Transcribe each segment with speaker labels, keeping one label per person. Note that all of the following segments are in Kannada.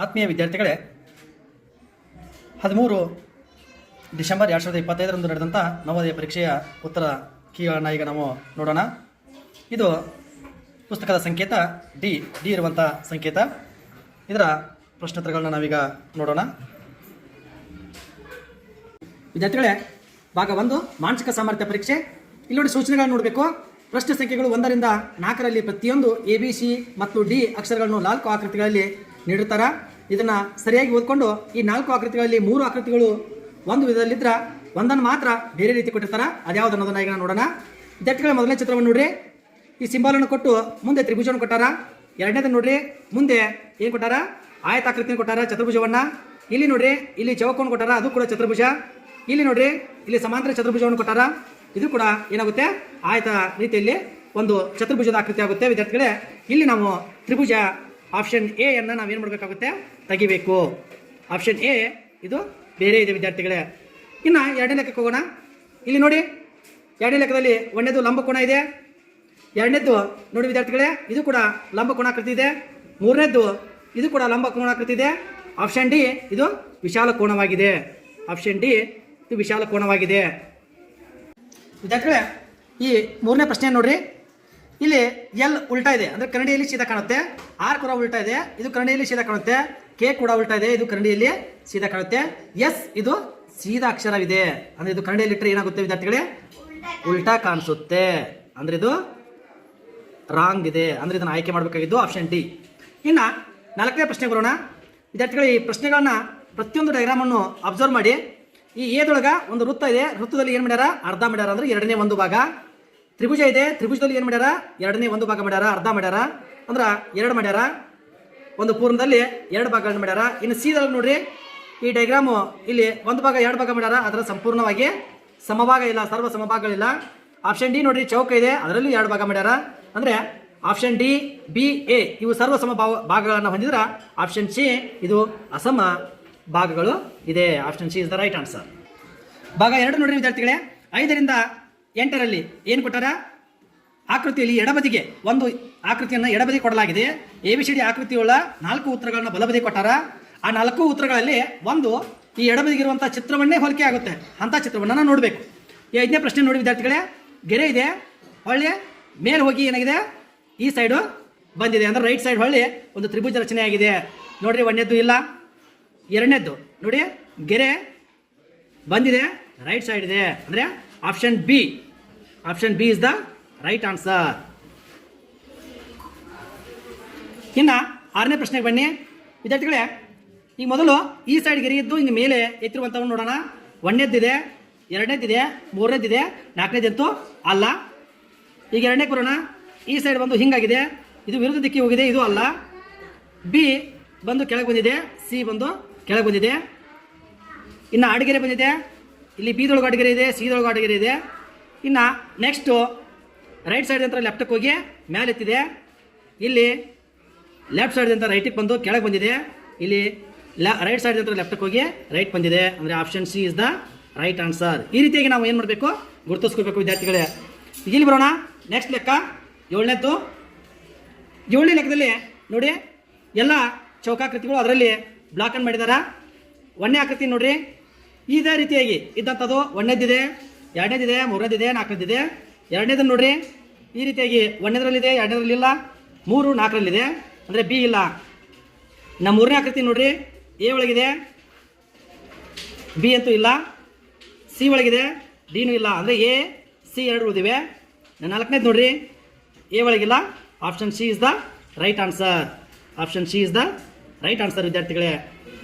Speaker 1: ಆತ್ಮೀಯ ವಿದ್ಯಾರ್ಥಿಗಳೇ, 13 ಡಿಸೆಂಬರ್ 2025 ನಡೆದಂಥ ನವೋದಯ ಪರೀಕ್ಷೆಯ ಉತ್ತರ ಕೀಗಳನ್ನು ಈಗ ನಾವು ನೋಡೋಣ. ಇದು ಪುಸ್ತಕದ ಸಂಕೇತ ಡಿ ಇರುವಂಥ ಸಂಕೇತ. ಇದರ ಪ್ರಶ್ನೋತ್ತರಗಳನ್ನ ನಾವೀಗ ನೋಡೋಣ. ವಿದ್ಯಾರ್ಥಿಗಳೇ, ಭಾಗ 1 ಮಾನಸಿಕ ಸಾಮರ್ಥ್ಯ ಪರೀಕ್ಷೆ. ಇಲ್ಲಿ ನೋಡಿ, ಸೂಚನೆಗಳನ್ನು ನೋಡಬೇಕು. ಪ್ರಶ್ನೆ ಸಂಖ್ಯೆಗಳು 1 ರಿಂದ 4 ಪ್ರತಿಯೊಂದು ABC ಮತ್ತು ಡಿ ಅಕ್ಷರಗಳನ್ನು 4 ಆಕೃತಿಗಳಲ್ಲಿ ನೀಡುತ್ತಾರೆ. ಇದನ್ನು ಸರಿಯಾಗಿ ಓದ್ಕೊಂಡು ಈ 4 ಆಕೃತಿಗಳಲ್ಲಿ 3 ಆಕೃತಿಗಳು ಒಂದು ವಿಧದಲ್ಲಿದ್ದರೆ ಒಂದನ್ನು ಮಾತ್ರ ಬೇರೆ ರೀತಿ ಕೊಟ್ಟಿರ್ತಾರೆ. ಅದ್ಯಾವುದು ಅನ್ನೋದನ್ನ ಈಗ ನೋಡೋಣ. ವಿದ್ಯಾರ್ಥಿಗಳ ಮೊದಲನೇ ಚಿತ್ರವನ್ನು ನೋಡ್ರಿ. ಈ ಸಿಂಬಾಲನ್ನು ಕೊಟ್ಟು ಮುಂದೆ ತ್ರಿಭುಜವನ್ನು ಕೊಟ್ಟಾರ. ಎರಡನೇದನ್ನು ನೋಡ್ರಿ, ಮುಂದೆ ಏನು ಕೊಟ್ಟಾರ? ಆಯತಾಕೃತಿಯನ್ನು ಕೊಟ್ಟಾರ, ಚತುರ್ಭುಜವನ್ನು. ಇಲ್ಲಿ ನೋಡ್ರಿ, ಇಲ್ಲಿ ಚೌಕವನ್ನು ಕೊಟ್ಟಾರ, ಅದು ಕೂಡ ಚತುರ್ಭುಜ. ಇಲ್ಲಿ ನೋಡ್ರಿ, ಇಲ್ಲಿ ಸಮಾಂತರ ಚತುರ್ಭುಜವನ್ನು ಕೊಟ್ಟಾರ. ಇದು ಕೂಡ ಏನಾಗುತ್ತೆ? ಆಯತ ರೀತಿಯಲ್ಲಿ ಒಂದು ಚತುರ್ಭುಜದ ಆಕೃತಿ ಆಗುತ್ತೆ. ವಿದ್ಯಾರ್ಥಿಗಳೇ, ಇಲ್ಲಿ ನಾವು ತ್ರಿಭುಜ ಆಪ್ಷನ್ ಎ ಅನ್ನು ನಾವೇನು ಮಾಡಬೇಕಾಗುತ್ತೆ? ತೆಗಿಬೇಕು. ಆಪ್ಷನ್ ಎ ಇದು ಬೇರೆ ಇದೆ ವಿದ್ಯಾರ್ಥಿಗಳೇ. ಇನ್ನು ಎರಡನೇ ಲೆಕ್ಕಕ್ಕೆ ಹೋಗೋಣ. ಇಲ್ಲಿ ನೋಡಿ, ಎರಡನೇ ಲೆಕ್ಕದಲ್ಲಿ ಒಂದನೇದು ಲಂಬಕೋನ ಇದೆ. ಎರಡನೇದ್ದು ನೋಡಿ ವಿದ್ಯಾರ್ಥಿಗಳೇ, ಇದು ಕೂಡ ಲಂಬಕೋನಾಕೃತಿ ಇದೆ. ಮೂರನೇದ್ದು ಇದು ಕೂಡ ಲಂಬಕೋನಾಕೃತಿ ಇದೆ. ಆಪ್ಷನ್ ಡಿ ಇದು ವಿಶಾಲ ಕೋನವಾಗಿದೆ. ಆಪ್ಷನ್ ಡಿ ಇದು ವಿಶಾಲ ಕೋನವಾಗಿದೆ. ವಿದ್ಯಾರ್ಥಿಗಳೇ, ಈ ಮೂರನೇ ಪ್ರಶ್ನೆ ನೋಡ್ರಿ. ಇಲ್ಲಿ ಎಲ್ ಉಲ್ಟಾ ಇದೆ, ಅಂದರೆ ಕನ್ನಡಿಯಲ್ಲಿ ಸೀದಾ ಕಾಣುತ್ತೆ. ಆರ್ ಕೂಡ ಉಲ್ಟಾ ಇದೆ, ಇದು ಕನ್ನಡಿಯಲ್ಲಿ ಸೀದಾ ಕಾಣುತ್ತೆ. ಕೆ ಕೂಡ ಉಲ್ಟಾ ಇದೆ, ಇದು ಕನ್ನಡಿಯಲ್ಲಿ ಸೀದಾ ಕಾಣುತ್ತೆ. ಎಸ್ ಇದು ಸೀದಾ ಅಕ್ಷರವಿದೆ, ಅಂದರೆ ಇದು ಕನ್ನಡಿಯಲ್ಲಿ ಇಟ್ಟರೆ ಏನಾಗುತ್ತೆ ವಿದ್ಯಾರ್ಥಿಗಳೇ? ಉಲ್ಟಾ ಕಾಣಿಸುತ್ತೆ, ಅಂದರೆ ಇದು ರಾಂಗ್ ಇದೆ. ಅಂದರೆ ಇದನ್ನು ಆಯ್ಕೆ ಮಾಡಬೇಕಾಗಿದ್ದು ಆಪ್ಷನ್ ಡಿ. ಇನ್ನು 4ನೇ ಪ್ರಶ್ನೆ ಬರೋಣ. ವಿದ್ಯಾರ್ಥಿಗಳು, ಈ ಪ್ರಶ್ನೆಗಳನ್ನ ಪ್ರತಿಯೊಂದು ಡಯಾಗ್ರಾಮನ್ನು ಅಬ್ಸರ್ವ್ ಮಾಡಿ. ಈ ಎದೊಳಗೆ ಒಂದು ವೃತ್ತ ಇದೆ. ವೃತ್ತದಲ್ಲಿ ಏನು ಮಾಡ್ಯಾರ? ಅರ್ಧ ಮಾಡ್ಯಾರ, ಅಂದರೆ 2ನೇ 1 ಭಾಗ. ತ್ರಿಭುಜ ಇದೆ. ತ್ರಿಭುಜದಲ್ಲಿ ಏನು ಮಾಡ್ಯಾರ? 2ನೇ 1 ಭಾಗ ಮಾಡ್ಯಾರ, ಅರ್ಧ ಮಾಡ್ಯಾರ, ಅಂದ್ರೆ 2 ಮಾಡ್ಯಾರ. ಒಂದು ಪೂರ್ಣದಲ್ಲಿ 2 ಭಾಗಗಳನ್ನು ಮಾಡ್ಯಾರ. ಇನ್ನು ಸೀದೊಳಗೆ ನೋಡ್ರಿ, ಈ ಡಯಾಗ್ರಾಮು ಇಲ್ಲಿ 1 ಭಾಗ 2 ಭಾಗ ಮಾಡ್ಯಾರ, ಅದರ ಸಂಪೂರ್ಣವಾಗಿ ಸಮಭಾಗ ಇಲ್ಲ, ಸರ್ವ ಸಮಭಾಗಗಳಿಲ್ಲ. ಆಪ್ಷನ್ ಡಿ ನೋಡ್ರಿ, ಚೌಕ ಇದೆ, ಅದರಲ್ಲಿ 2 ಭಾಗ ಮಾಡ್ಯಾರ. ಅಂದರೆ ಆಪ್ಷನ್ ಡಿ, ಬಿ, ಎ ಇವು ಸರ್ವ ಸಮ ಭಾಗಗಳನ್ನು ಹೊಂದಿದ್ರೆ ಆಪ್ಷನ್ ಸಿ ಇದು ಅಸಮ ಭಾಗಗಳು ಇದೆ. Option C is the right answer. ಭಾಗ 2 ನೋಡ್ರಿ ವಿದ್ಯಾರ್ಥಿಗಳೇ, 5 ರಿಂದ 8 ಏನು ಕೊಟ್ಟಾರ? ಆಕೃತಿಯಲ್ಲಿ ಎಡಬದಿಗೆ ಒಂದು ಆಕೃತಿಯನ್ನು ಎಡಬದಿ ಕೊಡಲಾಗಿದೆ. ABCD ಆಕೃತಿಯುಳ್ಳ 4 ಉತ್ತರಗಳನ್ನು ಬಲಬದಿ ಕೊಟ್ಟಾರ. ಆ 4 ಉತ್ತರಗಳಲ್ಲಿ ಒಂದು ಈ ಎಡಬದಿಗಿರುವಂಥ ಚಿತ್ರವನ್ನೇ ಹೋಲಿಕೆ ಆಗುತ್ತೆ. ಅಂಥ ಚಿತ್ರವನ್ನು ನಾವು ನೋಡಬೇಕು. ಈ 5ನೇ ಪ್ರಶ್ನೆ ನೋಡಿ ವಿದ್ಯಾರ್ಥಿಗಳೇ, ಗೆರೆ ಇದೆ, ಹೊಳ್ಳಿ ಮೇಲೆ ಹೋಗಿ ಏನಾಗಿದೆ? ಈ ಸೈಡು ಬಂದಿದೆ, ಅಂದರೆ ರೈಟ್ ಸೈಡ್ ಹೊಳ್ಳಿ ಒಂದು ತ್ರಿಭುಜ ರಚನೆ ಆಗಿದೆ. ನೋಡ್ರಿ, ಒಂದನೇದ್ದು ಇಲ್ಲ. ಎರಡನೇದ್ದು ನೋಡಿ, ಗೆರೆ ಬಂದಿದೆ, ರೈಟ್ ಸೈಡ್ ಇದೆ, ಅಂದರೆ option B. Option B is the right answer. ಇನ್ನು 6ನೇ ಪ್ರಶ್ನೆಗೆ ಬನ್ನಿ ವಿದ್ಯಾರ್ಥಿಗಳೇ. ಈಗ ಮೊದಲು ಈ ಸೈಡ್ ಗೆರೆ ಇದ್ದು ಇನ್ನು ಮೇಲೆ ಎತ್ತಿರುವಂಥವನ್ನು ನೋಡೋಣ. ಒಂದನೇದ್ದಿದೆ, ಎರಡನೇದಿದೆ, ಮೂರನೇದಿದೆ, 4ನೇದಂತೂ ಅಲ್ಲ. ಈಗ 2ನೇ ಬರೋಣ. ಈ ಸೈಡ್ ಬಂದು ಹಿಂಗಾಗಿದೆ, ಇದು ವಿರುದ್ಧ ದಿಕ್ಕಿಗೆ ಹೋಗಿದೆ, ಇದು ಅಲ್ಲ. ಬಿ ಬಂದು ಕೆಳಗೆ ಬಂದಿದೆ, ಸಿ ಬಂದು ಕೆಳಗೆ ಬಂದಿದೆ. ಇನ್ನು ಅಡಿಗೆರೆ ಬಂದಿದೆ, ಇಲ್ಲಿ ಬಿದೊಳಗೆ ಅಡಿಗೆರೆ ಇದೆ, ಸಿದೊಳಗೆ ಅಡಿಗೆರೆ ಇದೆ. ಇನ್ನು ನೆಕ್ಸ್ಟು ರೈಟ್ ಸೈಡ್ ಅಂತ ಲೆಫ್ಟಕ್ಕೆ ಹೋಗಿ ಮೇಲೆ ಎತ್ತಿದೆ. ಇಲ್ಲಿ ಲೆಫ್ಟ್ ಸೈಡ್ ಅಂತ ರೈಟಿಗೆ ಬಂದು ಕೆಳಗೆ ಬಂದಿದೆ. ಇಲ್ಲಿ ರೈಟ್ ಸೈಡ್ ಅಂತ ಲೆಫ್ಟಕ್ಕೆ ಹೋಗಿ ರೈಟ್ ಬಂದಿದೆ, ಅಂದರೆ option C is the right answer. ಈ ರೀತಿಯಾಗಿ ನಾವು ಏನು ಮಾಡಬೇಕು? ಗುರುತಿಸ್ಕೋಬೇಕು ವಿದ್ಯಾರ್ಥಿಗಳೇ. ಇಲ್ಲಿ ಬರೋಣ. ನೆಕ್ಸ್ಟ್ ಲೆಕ್ಕ 7ನೇದ್ದು. 7ನೇ ಲೆಕ್ಕದಲ್ಲಿ ನೋಡಿ, ಎಲ್ಲ ಚೌಕಾಕೃತಿಗಳು ಅದರಲ್ಲಿ ಬ್ಲಾಕ್ ಅನ್ನು ಮಾಡಿದಾರ. 1ನೇ ಆಕೃತಿ ನೋಡ್ರಿ, ಇದೇ ರೀತಿಯಾಗಿ ಇದ್ದಂಥದ್ದು 1ನೇದಿದೆ, 2ನೇದಿದೆ, 3ನೇದಿದೆ, 4ನೇದಿದೆ. 2ನೇದನ್ನು ನೋಡ್ರಿ, ಈ ರೀತಿಯಾಗಿ 1ನೇದ್ರಲ್ಲಿದೆ, 2ನೇದ್ರಲ್ಲಿಲ್ಲ, 3, 4ರಲ್ಲಿದೆ, ಅಂದರೆ ಬಿ ಇಲ್ಲ. ನಮ್ಮ 3ನೇ ಆಕೃತಿ ನೋಡ್ರಿ, ಎ ಒಳಗಿದೆ, ಬಿ ಅಂತೂ ಇಲ್ಲ. ಸಿ ಒಳಗಿದೆ, ಡಿನೂ ಇಲ್ಲ, ಅಂದರೆ ಎ, ಸಿ 2 ಉಳಿದಿವೆ. 4ನೇದು ನೋಡ್ರಿ, ಎ ಒಳಗಿಲ್ಲ. Option C is the right answer. Option C is the right answer ವಿದ್ಯಾರ್ಥಿಗಳೇ.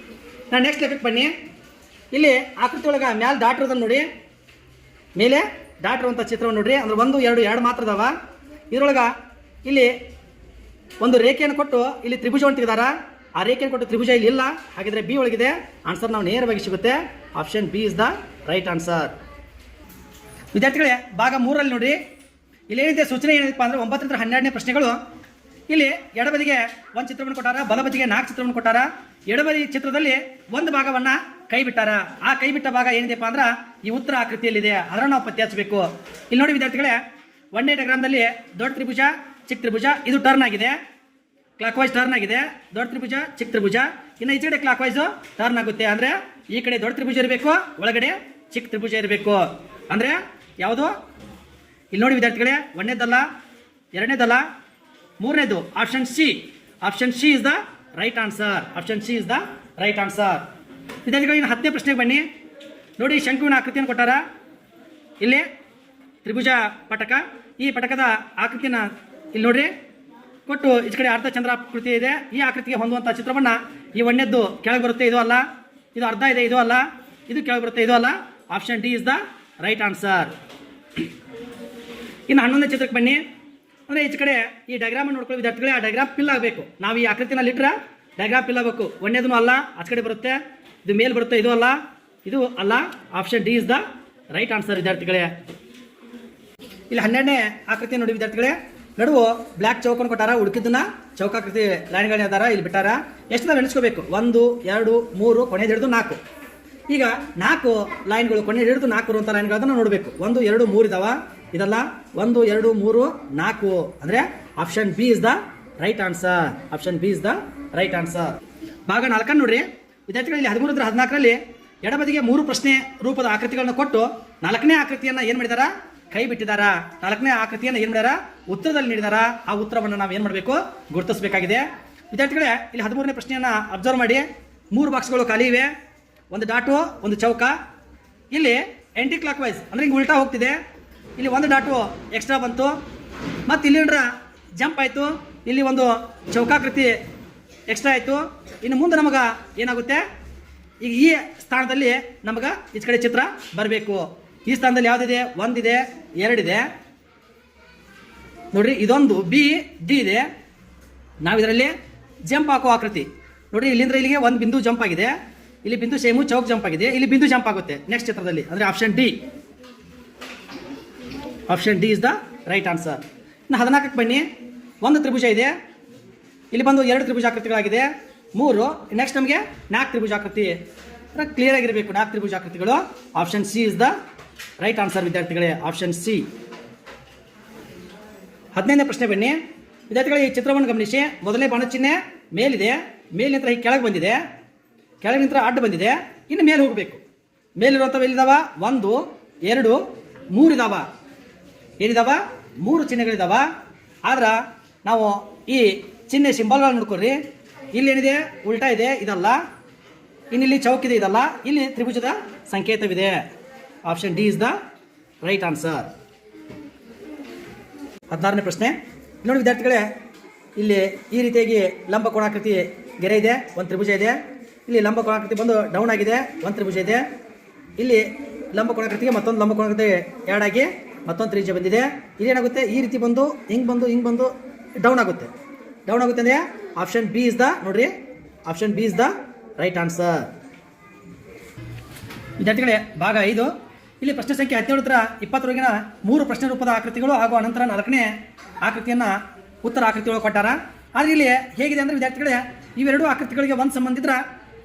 Speaker 1: ನಾನು ನೆಕ್ಸ್ಟ್ ಲೆಕ್ಕಕ್ಕೆ ಬನ್ನಿ. ಇಲ್ಲಿ ಆಕೃತಿ ಒಳಗೆ ಮ್ಯಾಲೆ ಡಾಟ್ ಇರೋದನ್ನು ನೋಡಿ, ಮೇಲೆ ಡಾಟ್ ಇರುವಂಥ ಚಿತ್ರವನ್ನು ನೋಡ್ರಿ, ಅಂದರೆ 1, 2, 2 ಮಾತ್ರ ಅದಾವ. ಇದರೊಳಗೆ ಇಲ್ಲಿ ಒಂದು ರೇಖೆಯನ್ನು ಕೊಟ್ಟು ಇಲ್ಲಿ ತ್ರಿಭುಜವನ್ನು ತೆಗೆದಾರ. ಆ ರೇಖೆಯನ್ನು ಕೊಟ್ಟು ತ್ರಿಭುಜ ಇಲ್ಲಿ ಇಲ್ಲ, ಹಾಗಿದ್ರೆ ಬಿ ಒಳಗಿದೆ. ಆನ್ಸರ್ ನಾವು ನೇರವಾಗಿ ಸಿಗುತ್ತೆ. Option B is the right answer. ವಿದ್ಯಾರ್ಥಿಗಳೇ, ಭಾಗ 3ರಲ್ಲಿ ನೋಡ್ರಿ, ಇಲ್ಲಿ ಏನಿದೆ ಸೂಚನೆ ಏನಿದೆಪ್ಪ ಅಂದರೆ 9 ರಿಂದ 12ನೇ ಪ್ರಶ್ನೆಗಳು. ಇಲ್ಲಿ ಎಡಬದಿಗೆ 1 ಚಿತ್ರವನ್ನು ಕೊಟ್ಟಾರ, ಬಲಬದಿಗೆ 4 ಚಿತ್ರವನ್ನು ಕೊಟ್ಟಾರ. ಎಡಬದಿ ಚಿತ್ರದಲ್ಲಿ 1 ಭಾಗವನ್ನು ಕೈ ಬಿಟ್ಟಾರ. ಆ ಕೈ ಬಿಟ್ಟ ಭಾಗ ಏನಿದೆಪ್ಪ ಅಂದ್ರೆ ಈ ಉತ್ತರ ಆಕೃತಿಯಲ್ಲಿದೆ, ಅದನ್ನು ನಾವು ಪತ್ತೆ ಹಚ್ಚಬೇಕು. ಇಲ್ಲಿ ನೋಡಿ ವಿದ್ಯಾರ್ಥಿಗಳೇ, 1ನೇ ಡಯಾಗ್ರಾಮ್ದಲ್ಲಿ ದೊಡ್ಡ ತ್ರಿಭುಜ, ಚಿಕ್ಕ ತ್ರಿಭುಜ, ಇದು ಟರ್ನ್ ಆಗಿದೆ. ಕ್ಲಾಕ್ ವೈಸ್ ಟರ್ನ್ ಆಗಿದೆ. ದೊಡ್ಡ ತ್ರಿಭುಜ, ಚಿಕ್ಕ ತ್ರಿಭುಜ, ಇನ್ನು ಈಚೆ ಕಡೆ ಕ್ಲಾಕ್ ವೈಸು ಟರ್ನ್ ಆಗುತ್ತೆ. ಅಂದರೆ ಈ ಕಡೆ ದೊಡ್ಡ ತ್ರಿಭುಜ ಇರಬೇಕು, ಒಳಗಡೆ ಚಿಕ್ಕ ತ್ರಿಭುಜ ಇರಬೇಕು. ಅಂದರೆ ಯಾವುದು ಇಲ್ಲಿ ನೋಡಿ ವಿದ್ಯಾರ್ಥಿಗಳೇ, ಒಂದನೇದಲ್ಲ, ಎರಡನೇದಲ್ಲ, ಮೂರನೇದು option C. Option C is the right answer. Option C is the right answer. ವಿದ್ಯಾರ್ಥಿಗಳು ಇನ್ನು 10ನೇ ಪ್ರಶ್ನೆಗೆ ಬನ್ನಿ. ನೋಡಿ, ಶಂಕುವಿನ ಆಕೃತಿಯನ್ನು ಕೊಟ್ಟಾರ. ಇಲ್ಲಿ ತ್ರಿಭುಜ ಪಟಕ, ಈ ಪಟಕದ ಆಕೃತಿಯನ್ನು ಇಲ್ಲಿ ನೋಡ್ರಿ ಕೊಟ್ಟು ಈಚ ಕಡೆ ಅರ್ಧ ಚಂದ್ರಾಕೃತಿ ಇದೆ. ಈ ಆಕೃತಿಗೆ ಹೊಂದುವಂಥ ಚಿತ್ರವನ್ನು ಈ ಒಂದನೇದ್ದು ಕೆಳಗೆ ಬರುತ್ತೆ, ಇದು ಅಲ್ಲ. ಇದು ಅರ್ಧ ಇದೆ, ಇದು ಅಲ್ಲ. ಇದು ಕೆಳಗೆ ಬರುತ್ತೆ, ಇದು ಅಲ್ಲ. Option D is the right answer. ಇನ್ನು 11ನೇ ಚಿತ್ರಕ್ಕೆ ಬನ್ನಿ. ಅಂದರೆ ಈಚ ಕಡೆ ಈ ಡಯಾಗ್ರಾಮ್ ನೋಡ್ಕೊಳ್ಳಿ ವಿದ್ಯಾರ್ಥಿಗಳೇ, ಆ ಡಯಾಗ್ರಾಮ್ ಫಿಲ್ ಆಗಬೇಕು. ನಾವು ಈ ಆಕೃತಿನಲ್ಲಿ ಇಟ್ಟರೆ ಡಯಾಗ್ರಾಮ್ ಫಿಲ್ ಆಗಬೇಕು. ಒಂದೇದೂ ಅಲ್ಲ, ಆಚ ಕಡೆ ಬರುತ್ತೆ, ಇದು ಮೇಲೆ ಬರುತ್ತೆ, ಇದು ಅಲ್ಲ, ಇದು ಅಲ್ಲ. Option D is the right answer ವಿದ್ಯಾರ್ಥಿಗಳೇ. ಇಲ್ಲಿ 12ನೇ ಆಕೃತಿ ನೋಡಿ ವಿದ್ಯಾರ್ಥಿಗಳೇ, ನಡುವು ಬ್ಲ್ಯಾಕ್ ಚೌಕನ್ನು ಕೊಟ್ಟಾರ, ಉಡುಕಿದ್ದನ್ನ ಚೌಕಾಕೃತಿ ಲೈನ್ಗಳನ್ನ ಅದಾರ, ಇಲ್ಲಿ ಬಿಟ್ಟಾರ. ಎಷ್ಟು ನೆನೆಸ್ಕೋಬೇಕು? 1 2 3 ಕೊನೆಯದು ಹಿಡಿದು 4. ಈಗ 4 ಲೈನ್ಗಳು ಕೊನೆ ಹಿಡಿದು 4 ಇರುವಂಥ ಲೈನ್ಗಳನ್ನ ನೋಡಬೇಕು. 1 2 3 ಇದಾವ, ಇದಲ್ಲ. 1 2 3 4 ಅಂದರೆ option B is the right answer. Option B is the right answer. ಭಾಗ 4 ನೋಡ್ರಿ ವಿದ್ಯಾರ್ಥಿಗಳಲ್ಲಿ 13 14ರಲ್ಲಿ ಎಡಬದಿಗೆ 3 ಪ್ರಶ್ನೆ ರೂಪದ ಆಕೃತಿಗಳನ್ನು ಕೊಟ್ಟು 4ನೇ ಆಕೃತಿಯನ್ನು ಏನು ಮಾಡಿದಾರ? ಕೈ ಬಿಟ್ಟಿದಾರ. 4ನೇ ಆಕೃತಿಯನ್ನು ಏನು ಮಾಡ್ಯಾರ? ಉತ್ತರದಲ್ಲಿ ನೀಡಿದಾರ. ಆ ಉತ್ತರವನ್ನು ನಾವು ಏನು ಮಾಡಬೇಕು? ಗುರುತಿಸಬೇಕಾಗಿದೆ. ವಿದ್ಯಾರ್ಥಿಗಳೇ, ಇಲ್ಲಿ 13ನೇ ಪ್ರಶ್ನೆಯನ್ನು ಅಬ್ಸರ್ವ್ ಮಾಡಿ. 3 ಬಾಕ್ಸ್ಗಳು ಖಾಲಿ ಇವೆ, ಒಂದು ಡಾಟು, ಒಂದು ಚೌಕ. ಇಲ್ಲಿ ಆಂಟಿ ಕ್ಲಾಕ್ ವೈಸ್ ಅಂದರೆ ಹಿಂಗೆ ಉಲ್ಟಾ ಹೋಗ್ತಿದೆ. ಇಲ್ಲಿ ಒಂದು ಡಾಟು ಎಕ್ಸ್ಟ್ರಾ ಬಂತು, ಮತ್ತು ಇಲ್ಲಿ ಜಂಪ್ ಆಯಿತು. ಇಲ್ಲಿ ಒಂದು ಚೌಕಾಕೃತಿ ಎಕ್ಸ್ಟ್ರಾ ಆಯಿತು. ಇನ್ನು ಮುಂದೆ ನಮಗೆ ಏನಾಗುತ್ತೆ? ಈಗ ಈ ಸ್ಥಾನದಲ್ಲಿ ನಮಗೆ ಈಚ ಕಡೆ ಚಿತ್ರ ಬರಬೇಕು. ಈ ಸ್ಥಾನದಲ್ಲಿ ಯಾವುದಿದೆ? 1 ಇದೆ, 2 ಇದೆ ನೋಡ್ರಿ, ಇದೊಂದು ಬಿ ಡಿ ಇದೆ. ನಾವು ಇದರಲ್ಲಿ ಜಂಪ್ ಹಾಕೋ ಆಕೃತಿ ನೋಡ್ರಿ, ಇಲ್ಲಿಂದ ಇಲ್ಲಿಗೆ ಒಂದು ಬಿಂದು ಜಂಪ್ ಆಗಿದೆ, ಇಲ್ಲಿ ಬಿಂದು ಸೇಮು ಚೌಕ್ ಜಂಪ್ ಆಗಿದೆ, ಇಲ್ಲಿ ಬಿಂದು ಜಂಪ್ ಆಗುತ್ತೆ ನೆಕ್ಸ್ಟ್ ಚಿತ್ರದಲ್ಲಿ. ಅಂದರೆ option D. Option D is the right answer. ಇನ್ನು 14ಕ್ಕೆ ಬನ್ನಿ. ಒಂದು ತ್ರಿಭುಜ ಇದೆ, ಇಲ್ಲಿ ಬಂದು 2 ತ್ರಿಭುಜಾಕೃತಿಗಳಾಗಿದೆ, 3. ನೆಕ್ಸ್ಟ್ ನಮಗೆ 4 ತ್ರಿಭುಜಾಕೃತಿ. ಕ್ಲಿಯರ್ ಆಗಿರಬೇಕು 4 ತ್ರಿಭುಜಾಕೃತಿಗಳು. Option C is the right answer ವಿದ್ಯಾರ್ಥಿಗಳೇ. Option C. 15ನೇ ಪ್ರಶ್ನೆ ಬನ್ನಿ ವಿದ್ಯಾರ್ಥಿಗಳು. ಈ ಚಿತ್ರವನ್ನು ಗಮನಿಸಿ. ಮೊದಲನೇ ಬಾಣ ಚಿಹ್ನೆ ಮೇಲಿದೆ, ಮೇಲಿನ ಹೀಗೆ ಕೆಳಗೆ ಬಂದಿದೆ, ಕೆಳಗಿನ ಅಡ್ಡ ಬಂದಿದೆ. ಇನ್ನು ಮೇಲೆ ಹೋಗಬೇಕು. ಮೇಲಿರುವಂಥವು ಎಲ್ಲಿದ್ದಾವ? 1 2 3 ಇದಾವ. ಏನಿದಾವ? 3 ಚಿಹ್ನೆಗಳಿದಾವ. ಆದ್ರೆ ನಾವು ಈ ಚಿಹ್ನೆ ಸಿಂಬಲ್ಗಳನ್ನ ನೋಡ್ಕೊಳ್ರಿ. ಇಲ್ಲೇನಿದೆ? ಉಲ್ಟಾ ಇದೆ, ಇದಲ್ಲ. ಇನ್ನಿಲ್ಲಿ ಚೌಕಿದೆ, ಇದಲ್ಲ. ಇಲ್ಲಿ ತ್ರಿಭುಜದ ಸಂಕೇತವಿದೆ. Option D is the right answer. 16ನೇ ಪ್ರಶ್ನೆ ನೋಡಿ ವಿದ್ಯಾರ್ಥಿಗಳೇ, ಇಲ್ಲಿ ಈ ರೀತಿಯಾಗಿ ಲಂಬ ಕೋಣಾಕೃತಿ ಗೆರೆ ಇದೆ, ಒಂದು ತ್ರಿಭುಜ ಇದೆ. ಇಲ್ಲಿ ಲಂಬ ಕೋಣಾಕೃತಿ ಬಂದು ಡೌನ್ ಆಗಿದೆ, ಒಂದು ತ್ರಿಭುಜ ಇದೆ. ಇಲ್ಲಿ ಲಂಬ ಕೋಣಾಕೃತಿಗೆ ಮತ್ತೊಂದು ಲಂಬ ಕೋಣಾಕೃತಿ ಆ್ಯಡ್ ಆಗಿ ಮತ್ತೊಂದು ತ್ರಿಭುಜ ಬಂದಿದೆ. ಇದೇನಾಗುತ್ತೆ? ಈ ರೀತಿ ಬಂದು ಹಿಂಗೆ ಬಂದು ಡೌನ್ ಆಗುತ್ತೆ. ಡೌನ್ ಆಗುತ್ತೆ ಅಂದರೆ ಆಪ್ಷನ್ ಬಿ ಇಸ್ ದ, ನೋಡ್ರಿ, option B is the right answer. ವಿದ್ಯಾರ್ಥಿಗಳೇ, ಭಾಗ 5 ಇಲ್ಲಿ ಪ್ರಶ್ನೆ ಸಂಖ್ಯೆ 17 20ವರೆಗಿನ 3 ಪ್ರಶ್ನೆ ರೂಪದ ಆಕೃತಿಗಳು ಹಾಗೂ ಅನಂತರ 4ನೇ ಆಕೃತಿಯನ್ನು ಉತ್ತರ ಆಕೃತಿಗಳು ಕೊಟ್ಟಾರ. ಆದರೆ ಇಲ್ಲಿ ಹೇಗಿದೆ ಅಂದರೆ ವಿದ್ಯಾರ್ಥಿಗಳೇ, ಇವೆರಡು ಆಕೃತಿಗಳಿಗೆ ಒಂದು ಸಂಬಂಧ ಇದ್ರೆ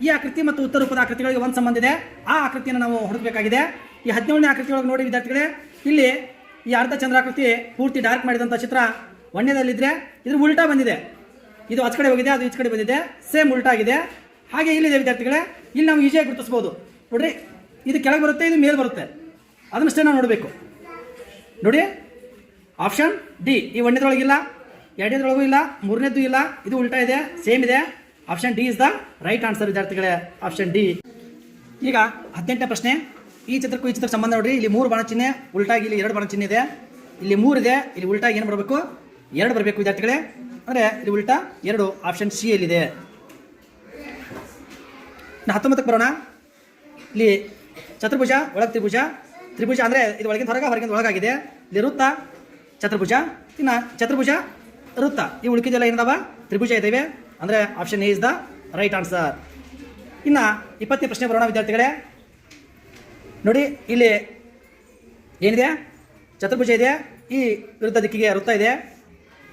Speaker 1: ಈ ಆಕೃತಿ ಮತ್ತು ಉತ್ತರ ರೂಪದ ಆಕೃತಿಗಳಿಗೆ ಒಂದು ಸಂಬಂಧ ಇದೆ. ಆ ಆಕೃತಿಯನ್ನು ನಾವು ಹುಡುಕಬೇಕಾಗಿದೆ. ಈ 17ನೇ ಆಕೃತಿಯೊಳಗೆ ನೋಡಿ ವಿದ್ಯಾರ್ಥಿಗಳೇ, ಇಲ್ಲಿ ಈ ಅರ್ಧ ಚಂದ್ರಾಕೃತಿ ಪೂರ್ತಿ ಡಾರ್ಕ್ ಮಾಡಿದಂಥ ಚಿತ್ರ ಒಂದನೇದಲ್ಲಿದ್ದರೆ ಇದ್ರ ಉಲ್ಟಾ ಬಂದಿದೆ. ಇದು ಆಚ ಕಡೆ ಹೋಗಿದೆ, ಅದು ಈಚ ಕಡೆ ಬಂದಿದೆ, ಸೇಮ್ ಉಲ್ಟಾ ಆಗಿದೆ. ಹಾಗೆ ಇಲ್ಲಿದೆ ವಿದ್ಯಾರ್ಥಿಗಳೇ, ಇಲ್ಲಿ ನಾವು ಈಸಿಯಾಗಿ ಗುರುತಿಸ್ಬೋದು. ನೋಡ್ರಿ, ಇದು ಕೆಳಗೆ ಬರುತ್ತೆ, ಇದು ಮೇಲೆ ಬರುತ್ತೆ. ಅದನ್ನಷ್ಟೇ ನಾವು ನೋಡಬೇಕು. ನೋಡಿ, ಆಪ್ಷನ್ ಡಿ. ಈ ಒಂದನೇದ್ರೊಳಗಿಲ್ಲ, ಎರಡನೇದ್ರೊಳಗೂ ಇಲ್ಲ, ಮೂರನೇದ್ದು ಇಲ್ಲ, ಇದು ಉಲ್ಟಾ ಇದೆ, ಸೇಮ್ ಇದೆ. Option D is the right answer ವಿದ್ಯಾರ್ಥಿಗಳೇ. Option D. ಈಗ 18ನೇ ಪ್ರಶ್ನೆ. ಈ ಚಿತ್ರಕ್ಕೂ ಈ ಚಿತ್ರಕ್ಕೆ ಸಂಬಂಧ ನೋಡ್ರಿ. ಇಲ್ಲಿ 3 ಬಾಣ ಚಿಹ್ನೆ ಉಲ್ಟಾಗಿ ಇಲ್ಲಿ 2 ಬಾಣ ಚಿಹ್ನೆ ಇದೆ. ಇಲ್ಲಿ 3 ಇದೆ, ಇಲ್ಲಿ ಉಲ್ಟಾಗಿ ಏನು ಬರಬೇಕು? 2 ಬರಬೇಕು ವಿದ್ಯಾರ್ಥಿಗಳೇ. ಅಂದರೆ ಇಲ್ಲಿ ಉಲ್ಟಾ 2. Option C ಯಲ್ಲಿದೆ. 19ಕ್ಕೆ ಬರೋಣ. ಇಲ್ಲಿ ಚತುರ್ಭುಜ, ಒಳಗೆ ತ್ರಿಭುಜ. ತ್ರಿಭುಜ ಅಂದರೆ ಇದು ಒಳಗಿಂದ ಹೊರಗೆ, ಹೊರಗಿಂದ ಒಳಗಾಗಿದೆ. ಇಲ್ಲಿ ವೃತ್ತ, ಚತುರ್ಭುಜ. ಇನ್ನು ಚತುರ್ಭುಜ, ವೃತ್ತ, ಈ ಉಳಿಕಿದೆಲ್ಲ ಏನದಾವ? ತ್ರಿಭುಜ ಇದ್ದಾವೆ. ಅಂದರೆ option A is the right answer. ಇನ್ನು 20ನೇ ಪ್ರಶ್ನೆ ಬರೋಣ ವಿದ್ಯಾರ್ಥಿಗಳೇ. ನೋಡಿ, ಇಲ್ಲಿ ಏನಿದೆ? ಚತುರ್ಭುಜ ಇದೆ, ಈ ವಿರುದ್ಧ ದಿಕ್ಕಿಗೆ ವೃತ್ತ ಇದೆ.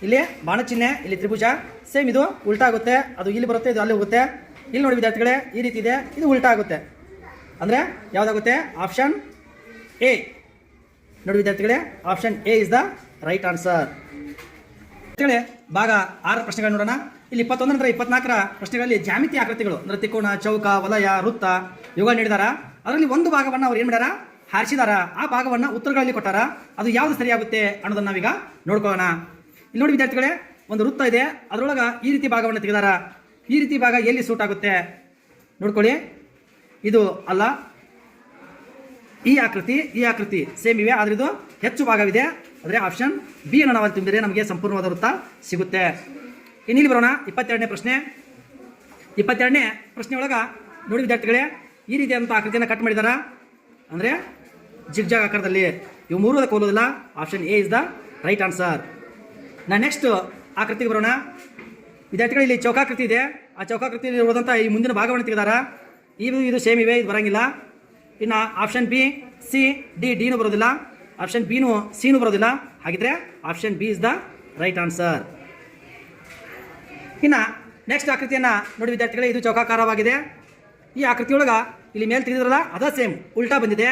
Speaker 1: ಇಲ್ಲಿ ಬಾಣ ಚಿಹ್ನೆ, ಇಲ್ಲಿ ತ್ರಿಭುಜ. ಸೇಮ್ ಇದು ಉಲ್ಟಾ ಆಗುತ್ತೆ, ಅದು ಇಲ್ಲಿ ಬರುತ್ತೆ, ಇದು ಅಲ್ಲಿ ಹೋಗುತ್ತೆ. ಇಲ್ಲಿ ನೋಡಿ ವಿದ್ಯಾರ್ಥಿಗಳೇ, ಈ ರೀತಿ ಇದೆ, ಇದು ಉಲ್ಟಾ ಆಗುತ್ತೆ. ಅಂದರೆ ಯಾವುದಾಗುತ್ತೆ? Option A. ನೋಡಿ ವಿದ್ಯಾರ್ಥಿಗಳೇ, option A is the right answer. ವಿದ್ಯಾರ್ಥಿಗಳೇ ಭಾಗ 6 ಪ್ರಶ್ನೆಗಳು ನೋಡೋಣ. ಇಲ್ಲಿ 21 ನಂತರ 24ರ ಪ್ರಶ್ನೆಗಳಲ್ಲಿ ಜ್ಯಾಮಿತಿ ಆಕೃತಿಗಳು ಅಂದ್ರೆ ತ್ರಿಕೋನ, ಚೌಕ, ವಲಯ, ವೃತ್ತ ಇವುಗಳು ನೀಡಿದಾರ. ಅದರಲ್ಲಿ ಒಂದು ಭಾಗವನ್ನು ಅವ್ರು ಏನು ಮಾಡ್ಯಾರ, ಹಾರಿಸಿದಾರ. ಆ ಭಾಗವನ್ನು ಉತ್ತರಗಳಲ್ಲಿ ಕೊಟ್ಟಾರ. ಅದು ಯಾವುದು ಸರಿಯಾಗುತ್ತೆ ಅನ್ನೋದನ್ನ ನಾವೀಗ ನೋಡ್ಕೊಳ್ಳೋಣ. ಇಲ್ಲಿ ನೋಡಿ ವಿದ್ಯಾರ್ಥಿಗಳೇ, ಒಂದು ವೃತ್ತ ಇದೆ, ಅದರೊಳಗೆ ಈ ರೀತಿ ಭಾಗವನ್ನು ತೆಗೆದಾರ. ಈ ರೀತಿ ಭಾಗ ಎಲ್ಲಿ ಸೂಟ್ ಆಗುತ್ತೆ ನೋಡ್ಕೊಳ್ಳಿ. ಇದು ಅಲ್ಲ, ಈ ಆಕೃತಿ ಸೇಮ್ ಇವೆ, ಆದ್ರೆ ಇದು ಹೆಚ್ಚು ಭಾಗವಿದೆ. ಅಂದರೆ ಆಪ್ಷನ್ ಬಿ ಅನ್ನು ನಾವು ತುಂಬಿದರೆ ನಮಗೆ ಸಂಪೂರ್ಣವಾದ ವೃತ್ತ ಸಿಗುತ್ತೆ. ಇನ್ನಿಲ್ಲಿ ಬರೋಣ. 22ನೇ ಪ್ರಶ್ನೆ. 22ನೇ ಪ್ರಶ್ನೆ ಒಳಗೆ ನೋಡಿ ವಿದ್ಯಾರ್ಥಿಗಳೇ, ಈ ರೀತಿಯಾದಂಥ ಆಕೃತಿಯನ್ನು ಕಟ್ ಮಾಡಿದಾರ. ಅಂದರೆ ಜಿಗ್ಜಾಗ್ ಆಕಾರದಲ್ಲಿ. ಇವು ಮೂರು ಅದಕ್ಕೆ ಹೋಗೋದಿಲ್ಲ. Option A is the right answer. Next ಆಕೃತಿಗೆ ಬರೋಣ. ವಿದ್ಯಾರ್ಥಿಗಳು ಇಲ್ಲಿ ಚೌಕಾಕೃತಿ ಇದೆ. ಆ ಚೌಕಾಕೃತಿಯಲ್ಲಿ ಇರುವಂಥ ಈ ಮುಂದಿನ ಭಾಗವನ್ನು ತೆಗೆದಾರ. ಇದು ಸೇಮ್ ಇವೆ, ಇದು ಬರೋಂಗಿಲ್ಲ. ಇನ್ನು ಆಪ್ಷನ್ ಬಿ, ಸಿ, ಡಿನೂ ಬರೋದಿಲ್ಲ. ಆಪ್ಷನ್ ಬಿನೂ ಸಿನೂ ಬರೋದಿಲ್ಲ. ಹಾಗಿದ್ರೆ option B is the right answer. ಇನ್ನು ನೆಕ್ಸ್ಟ್ ಆಕೃತಿಯನ್ನು ನೋಡಿ ವಿದ್ಯಾರ್ಥಿಗಳೇ, ಇದು ಚೌಕಾಕಾರವಾಗಿದೆ. ಈ ಆಕೃತಿಯೊಳಗೆ ಇಲ್ಲಿ ಮೇಲೆ ತೆಗೆದಿರಲ್ಲ, ಅದ ಸೇಮ್ ಉಲ್ಟಾ ಬಂದಿದೆ.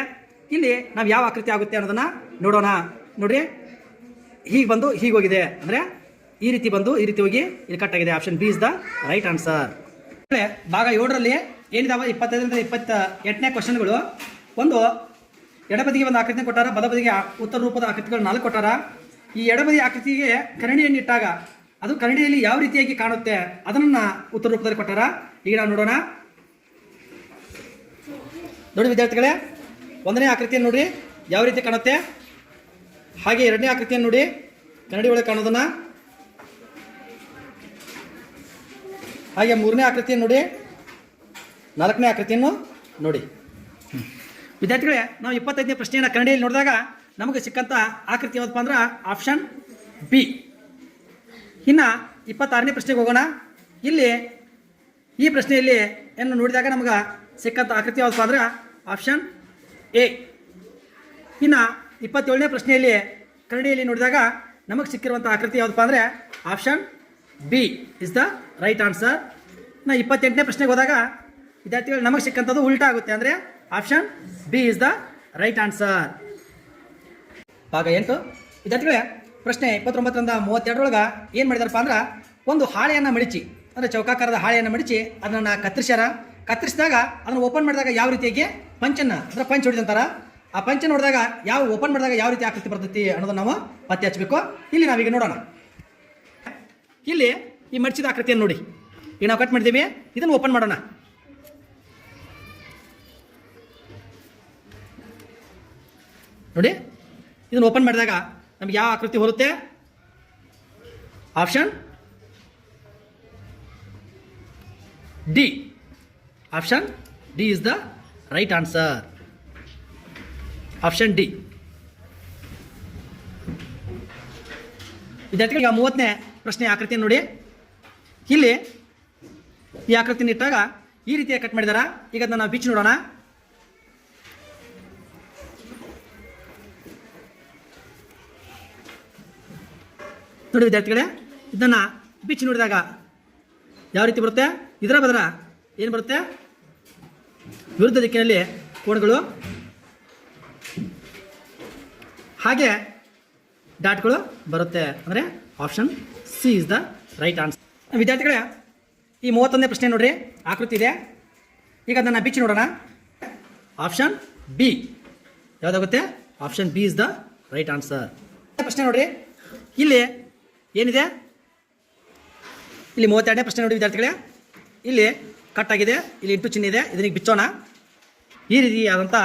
Speaker 1: ಇಲ್ಲಿ ನಾವು ಯಾವ ಆಕೃತಿ ಆಗುತ್ತೆ ಅನ್ನೋದನ್ನು ನೋಡೋಣ. ನೋಡ್ರಿ, ಹೀಗೆ ಬಂದು ಹೀಗೆ ಹೋಗಿದೆ, ಅಂದರೆ ಈ ರೀತಿ ಬಂದು ಈ ರೀತಿ ಹೋಗಿ ಇಲ್ಲಿ ಕಟ್ ಆಗಿದೆ. Option B is the right answer. ಭಾಗ 7ರಲ್ಲಿ ಏನಿದಾವೆ 25ರಿಂದ 28ನೇ ಕ್ವಶನ್ಗಳು. ಒಂದು ಎಡಬದಿಗೆ ಒಂದು ಆಕೃತಿ ಕೊಟ್ಟಾರ, ಬಲಬದಿಗೆ ಉತ್ತರ ರೂಪದ ಆಕೃತಿಗಳು 4 ಕೊಟ್ಟಾರ. ಈ ಎಡಬದಿ ಆಕೃತಿಗೆ ಕರಣಿಯನ್ನು ಇಟ್ಟಾಗ ಅದು ಕರಣಿಯಲ್ಲಿ ಯಾವ ರೀತಿಯಾಗಿ ಕಾಣುತ್ತೆ ಅದನ್ನು ಉತ್ತರ ರೂಪದಲ್ಲಿ ಕೊಟ್ಟಾರ. ಈಗ ನಾವು ನೋಡೋಣ. ನೋಡಿ ವಿದ್ಯಾರ್ಥಿಗಳೇ, 1ನೇ ಆಕೃತಿಯನ್ನು ನೋಡ್ರಿ ಯಾವ ರೀತಿ ಕಾಣುತ್ತೆ. ಹಾಗೆ 2ನೇ ಆಕೃತಿಯನ್ನು ನೋಡಿ ಕನ್ನಡಿ ಒಳಗೆ ಕಾಣೋದನ್ನ. ಹಾಗೆ 3ನೇ ಆಕೃತಿಯನ್ನು ನೋಡಿ, 4ನೇ ಆಕೃತಿಯನ್ನು ನೋಡಿ. ವಿದ್ಯಾರ್ಥಿಗಳೇ, ನಾವು 25ನೇ ಪ್ರಶ್ನೆಯನ್ನು ಕನ್ನಡಿಯಲ್ಲಿ ನೋಡಿದಾಗ ನಮಗೆ ಸಿಕ್ಕಂಥ ಆಕೃತಿ ಯಾವುದಪ್ಪ ಅಂದ್ರೆ ಆಪ್ಷನ್ ಬಿ. ಇನ್ನು 26ನೇ ಪ್ರಶ್ನೆಗೆ ಹೋಗೋಣ. ಇಲ್ಲಿ ಈ ಪ್ರಶ್ನೆಯಲ್ಲಿ ಏನು ನೋಡಿದಾಗ ನಮಗೆ ಸಿಕ್ಕಂಥ ಆಕೃತಿ ಯಾವುದಪ್ಪ ಅಂದ್ರೆ ಆಪ್ಷನ್ ಎ. ಇನ್ನು 27ನೇ ಪ್ರಶ್ನೆಯಲ್ಲಿ ಕನ್ನಡಿಯಲ್ಲಿ ನೋಡಿದಾಗ ನಮಗೆ ಸಿಕ್ಕಿರುವಂಥ ಆಕೃತಿ ಯಾವುದಪ್ಪ ಅಂದರೆ option B is the right answer. ಇನ್ನು 28ನೇ ಪ್ರಶ್ನೆಗೆ ಹೋದಾಗ ವಿದ್ಯಾರ್ಥಿಗಳು ನಮಗೆ ಸಿಕ್ಕಂಥದ್ದು ಉಲ್ಟಾ ಆಗುತ್ತೆ, ಅಂದರೆ option B is the right answer. ಭಾಗ 8 ವಿದ್ಯಾರ್ಥಿಗಳೇ, ಪ್ರಶ್ನೆ 29ರಿಂದ 32ರೊಳಗೆ ಏನು ಮಾಡಿದಾರಪ್ಪ ಅಂದ್ರೆ ಒಂದು ಹಾಳೆಯನ್ನು ಮಡಿಚಿ, ಅಂದರೆ ಚೌಕಾಕಾರದ ಹಾಳೆಯನ್ನು ಮಡಿಚಿ ಅದನ್ನು ಕತ್ತರಿಸಿದಾಗ ಅದನ್ನು ಓಪನ್ ಮಾಡಿದಾಗ ಯಾವ ರೀತಿಯಾಗಿ ಪಂಚನ್ನು ಅಂದರೆ ಪಂಚ್ ಹೊಡಿದಂತಾರ. ಆ ಪಂಚನ್ನು ಹೊಡೆದಾಗ ಓಪನ್ ಮಾಡಿದಾಗ ಯಾವ ರೀತಿ ಆಕೃತಿ ಬರ್ತೈತಿ ಅನ್ನೋದನ್ನು ನಾವು ಪತ್ತೆ ಹಚ್ಚಬೇಕು. ಇಲ್ಲಿ ನಾವೀಗ ನೋಡೋಣ. ಇಲ್ಲಿ ಈ ಮಡಿಸಿದ ಆಕೃತಿಯನ್ನು ನೋಡಿ, ಈಗ ನಾವು ಕಟ್ ಮಾಡಿದ್ದೀವಿ. ಇದನ್ನು ಓಪನ್ ಮಾಡೋಣ. ನೋಡಿ, ಇದನ್ನು ಓಪನ್ ಮಾಡಿದಾಗ ನಮ್ಗೆ ಯಾವ ಆಕೃತಿ ಹೋಗುತ್ತೆ? Option D. Option D is the right answer. Option D. ವಿದ್ಯಾರ್ಥಿಗಳು, ಈಗ 30ನೇ ಪ್ರಶ್ನೆ ಆಕೃತಿಯನ್ನು ನೋಡಿ. ಇಲ್ಲಿ ಈ ಆಕೃತಿನ ಇಟ್ಟಾಗ ಈ ರೀತಿಯಾಗಿ ಕಟ್ ಮಾಡಿದಾರ. ಈಗ ಅದನ್ನು ನಾವು ಬಿಚ್ಚಿ ನೋಡೋಣ. ನೋಡಿ ವಿದ್ಯಾರ್ಥಿಗಳೇ, ಇದನ್ನು ಬಿಚ್ಚಿ ನೋಡಿದಾಗ ಯಾವ ರೀತಿ ಬರುತ್ತೆ? ಇದರ ಬದಲ ಏನು ಬರುತ್ತೆ? ವಿರುದ್ಧ ದಿಕ್ಕಿನಲ್ಲಿ ಕೋಣಗಳು, ಹಾಗೆ ಡಾಟ್ಗಳು ಬರುತ್ತೆ. ಅಂದರೆ option C is the right answer. ವಿದ್ಯಾರ್ಥಿಗಳೇ, ಈ 31ನೇ ಪ್ರಶ್ನೆ ನೋಡ್ರಿ, ಆಕೃತಿ ಇದೆ. ಈಗ ಅದನ್ನು ಬಿಚ್ಚಿ ನೋಡೋಣ. ಆಪ್ಷನ್ ಬಿ ಯಾವುದಾಗುತ್ತೆ? Option B is the right answer. ಪ್ರಶ್ನೆ ನೋಡ್ರಿ, ಇಲ್ಲಿ ಏನಿದೆ? ಇಲ್ಲಿ 32ನೇ ಪ್ರಶ್ನೆ ನೋಡಿ ವಿದ್ಯಾರ್ಥಿಗಳೇ, ಇಲ್ಲಿ ಕಟ್ ಆಗಿದೆ, ಇಲ್ಲಿ ಇಂಟು ಚಿಹ್ನೆ ಇದೆ. ಇದಕ್ಕೆ ಬಿಚ್ಚೋಣ. ಈ ರೀತಿಯಾದಂಥ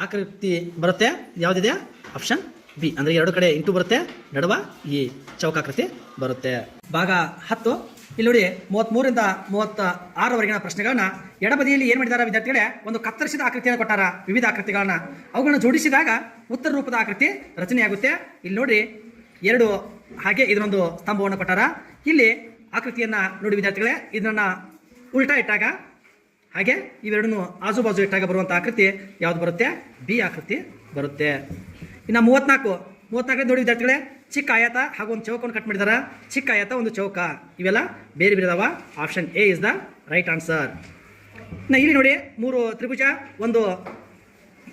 Speaker 1: ಆಕೃತಿ ಬರುತ್ತೆ. ಯಾವುದಿದೆ? Option B. ಅಂದರೆ 2 ಕಡೆ ಇಂಟು ಬರುತ್ತೆ, ನಡುವ ಈ ಚೌಕಾಕೃತಿ ಬರುತ್ತೆ. ಭಾಗ 10 ಇಲ್ಲಿ ನೋಡಿ 33ರಿಂದ 36ರವರೆಗಿನ ಪ್ರಶ್ನೆಗಳನ್ನ ಎಡಬದಿಯಲ್ಲಿ ಏನು ಮಾಡಿದ್ದಾರೆ ವಿದ್ಯಾರ್ಥಿಗಳೇ? ಒಂದು ಕತ್ತರಿಸಿದ ಆಕೃತಿಯನ್ನು ಕೊಟ್ಟಾರ, ವಿವಿಧ ಆಕೃತಿಗಳನ್ನ. ಅವುಗಳನ್ನ ಜೋಡಿಸಿದಾಗ ಉತ್ತರ ರೂಪದ ಆಕೃತಿ ರಚನೆಯಾಗುತ್ತೆ. ಇಲ್ಲಿ ನೋಡಿ 2 ಹಾಗೆ ಇದನ್ನೊಂದು ಸ್ತಂಭವನ್ನು ಕೊಟ್ಟಾರ. ಇಲ್ಲಿ ಆಕೃತಿಯನ್ನು ನೋಡಿ ವಿದ್ಯಾರ್ಥಿಗಳೇ, ಇದನ್ನು ಉಲ್ಟಾ ಇಟ್ಟಾಗ ಹಾಗೆ ಇವೆರಡನ್ನು ಆಜು ಬಾಜು ಇಟ್ಟಾಗ ಬರುವಂಥ ಆಕೃತಿ ಯಾವುದು ಬರುತ್ತೆ? ಬಿ ಆಕೃತಿ ಬರುತ್ತೆ. ಇನ್ನು 34 ನೋಡಿ ವಿದ್ಯಾರ್ಥಿಗಳೇ, ಚಿಕ್ಕ ಆಯತ ಹಾಗೂ ಒಂದು ಚೌಕವನ್ನು ಕಟ್ ಮಾಡಿದಾರ. ಚಿಕ್ಕ ಆಯತ, ಒಂದು ಚೌಕ, ಇವೆಲ್ಲ ಬೇರೆ ಬೇರೆ ಅದಾವ. Option A is the right answer. ಇನ್ನು ಇಲ್ಲಿ ನೋಡಿ 3 ತ್ರಿಭುಜ, ಒಂದು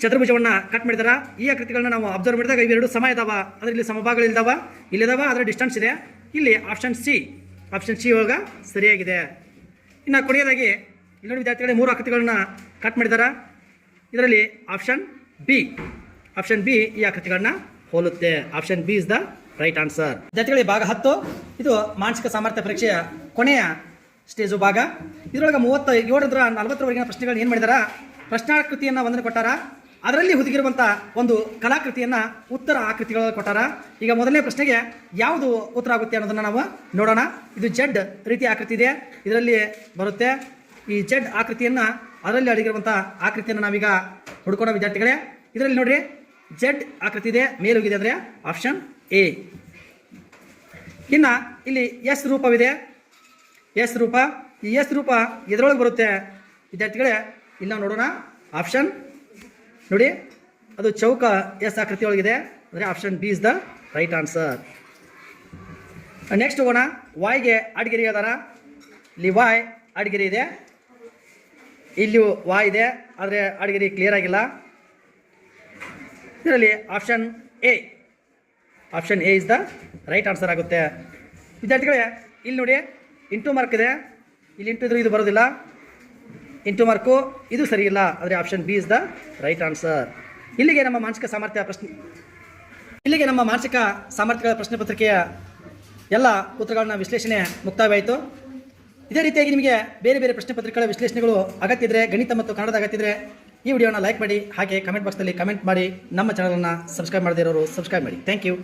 Speaker 1: ಚತುರ್ಭುಜವನ್ನು ಕಟ್ ಮಾಡಿದಾರ. ಈ ಆಕೃತಿಗಳನ್ನ ನಾವು ಅಬ್ಸರ್ವ್ ಮಾಡಿದಾಗ ಇವೆರಡು ಸಮ ಇದಾವ. ಅಂದರೆ ಇಲ್ಲಿ ಸಮಭಾಗಗಳಿದ್ದಾವ, ಇಲ್ಲಿದಾವ, ಅದರ ಡಿಸ್ಟೆನ್ಸ್ ಇದೆ. ಇಲ್ಲಿ ಆಪ್ಷನ್ ಸಿ ಒಳಗೆ ಸರಿಯಾಗಿದೆ. ಇನ್ನು ಕೊನೆಯದಾಗಿ ಇಲ್ಲಿ ನೋಡಿ ವಿದ್ಯಾರ್ಥಿಗಳೇ 3 ಆಕೃತಿಗಳನ್ನ ಕಟ್ ಮಾಡಿದ್ದಾರೆ. ಇದರಲ್ಲಿ ಆಪ್ಷನ್ ಬಿ ಈ ಆಕೃತಿಗಳನ್ನ ಹೋಲುತ್ತೆ. Option B is the right answer. ವಿದ್ಯಾರ್ಥಿಗಳಿಗೆ ಭಾಗ 10 ಇದು ಮಾನಸಿಕ ಸಾಮರ್ಥ್ಯ ಪರೀಕ್ಷೆಯ ಕೊನೆಯ ಸ್ಟೇಜು ಭಾಗ. ಇದರೊಳಗೆ 37ರ 40ರವರೆಗಿನ ಪ್ರಶ್ನೆಗಳನ್ನ ಏನು ಮಾಡಿದಾರ, ಪ್ರಶ್ನಾಕೃತಿಯನ್ನು ಒಂದನ್ನು ಕೊಟ್ಟಾರ, ಅದರಲ್ಲಿ ಹುದುಗಿರುವಂಥ ಒಂದು ಕಲಾಕೃತಿಯನ್ನು ಉತ್ತರ ಆಕೃತಿಗಳಲ್ಲಿ ಕೊಟ್ಟಾರ. ಈಗ ಮೊದಲನೇ ಪ್ರಶ್ನೆಗೆ ಯಾವುದು ಉತ್ತರ ಆಗುತ್ತೆ ಅನ್ನೋದನ್ನು ನಾವು ನೋಡೋಣ. ಇದು ಜೆಡ್ ರೀತಿ ಆಕೃತಿ ಇದೆ, ಇದರಲ್ಲಿ ಬರುತ್ತೆ. ಈ ಜೆಡ್ ಆಕೃತಿಯನ್ನು ಅದರಲ್ಲಿ ಅಡಗಿರುವಂಥ ಆಕೃತಿಯನ್ನು ನಾವೀಗ ಹುಡ್ಕೋಣ ವಿದ್ಯಾರ್ಥಿಗಳೇ. ಇದರಲ್ಲಿ ನೋಡ್ರಿ ಜೆಡ್ ಆಕೃತಿ ಇದೆ, ಮೇಲೋಗಿದೆ ಅಂದರೆ ಆಪ್ಷನ್ ಎ. ಇನ್ನು ಇಲ್ಲಿ ಎಸ್ ರೂಪವಿದೆ, ಎಸ್ ರೂಪ. ಈ ಎಸ್ ರೂಪ ಎದರೊಳಗೆ ಬರುತ್ತೆ ವಿದ್ಯಾರ್ಥಿಗಳೇ, ಇಲ್ಲಿ ನಾವು ನೋಡೋಣ. ಆಪ್ಷನ್ ನೋಡಿ, ಅದು ಚೌಕ ಎಸ್ ಆಕೃತಿ ಒಳಗಿದೆ, ಅಂದರೆ option B is the right answer. Next ಹೋಗೋಣ. ವಾಯ್ಗೆ ಅಡ್ಗೆರೆ ಅದಾರ, ಇಲ್ಲಿ ವಾಯ್ ಅಡ್ಗೆರೆ ಇದೆ, ಇಲ್ಲಿ ವಾಯ್ ಇದೆ, ಆದರೆ ಅಡ್ಗೆರೆ ಕ್ಲಿಯರ್ ಆಗಿಲ್ಲ. ಇದರಲ್ಲಿ option A is the right answer ಆಗುತ್ತೆ ವಿದ್ಯಾರ್ಥಿಗಳೇ. ಇಲ್ಲಿ ನೋಡಿ ಇಂಟು ಮಾರ್ಕ್ ಇದೆ, ಇಲ್ಲಿ ಇಂಟು ಇದ್ರೆ ಇದು ಬರೋದಿಲ್ಲ, ಇಂಟು ಮಾರ್ಕು ಇದು ಸರಿ ಇಲ್ಲ, ಆದರೆ option B is the right answer. ಇಲ್ಲಿಗೆ ನಮ್ಮ ಮಾನಸಿಕ ಸಾಮರ್ಥ್ಯಗಳ ಪ್ರಶ್ನೆ ಪತ್ರಿಕೆಯ ಎಲ್ಲ ಉತ್ತರಗಳನ್ನ ವಿಶ್ಲೇಷಣೆ ಮುಕ್ತಾಯವಾಯಿತು. ಇದೇ ರೀತಿಯಾಗಿ ನಿಮಗೆ ಬೇರೆ ಬೇರೆ ಪ್ರಶ್ನೆ ಪತ್ರಿಕೆಗಳ ವಿಶ್ಲೇಷಣೆಗಳು ಅಗತ್ಯ ಇದ್ದರೆ, ಗಣಿತ ಮತ್ತು ಕನ್ನಡದ ಅಗತ್ಯ ಇದ್ದರೆ ಈ ವಿಡಿಯೋನ ಲೈಕ್ ಮಾಡಿ, ಹಾಗೆ ಕಮೆಂಟ್ ಬಾಕ್ಸ್ನಲ್ಲಿ ಕಮೆಂಟ್ ಮಾಡಿ. ನಮ್ಮ ಚಾನಲನ್ನು ಸಬ್ಸ್ಕ್ರೈಬ್ ಮಾಡದೇ ಇರೋರು ಸಬ್ಸ್ಕ್ರೈಬ್ ಮಾಡಿ. Thank you.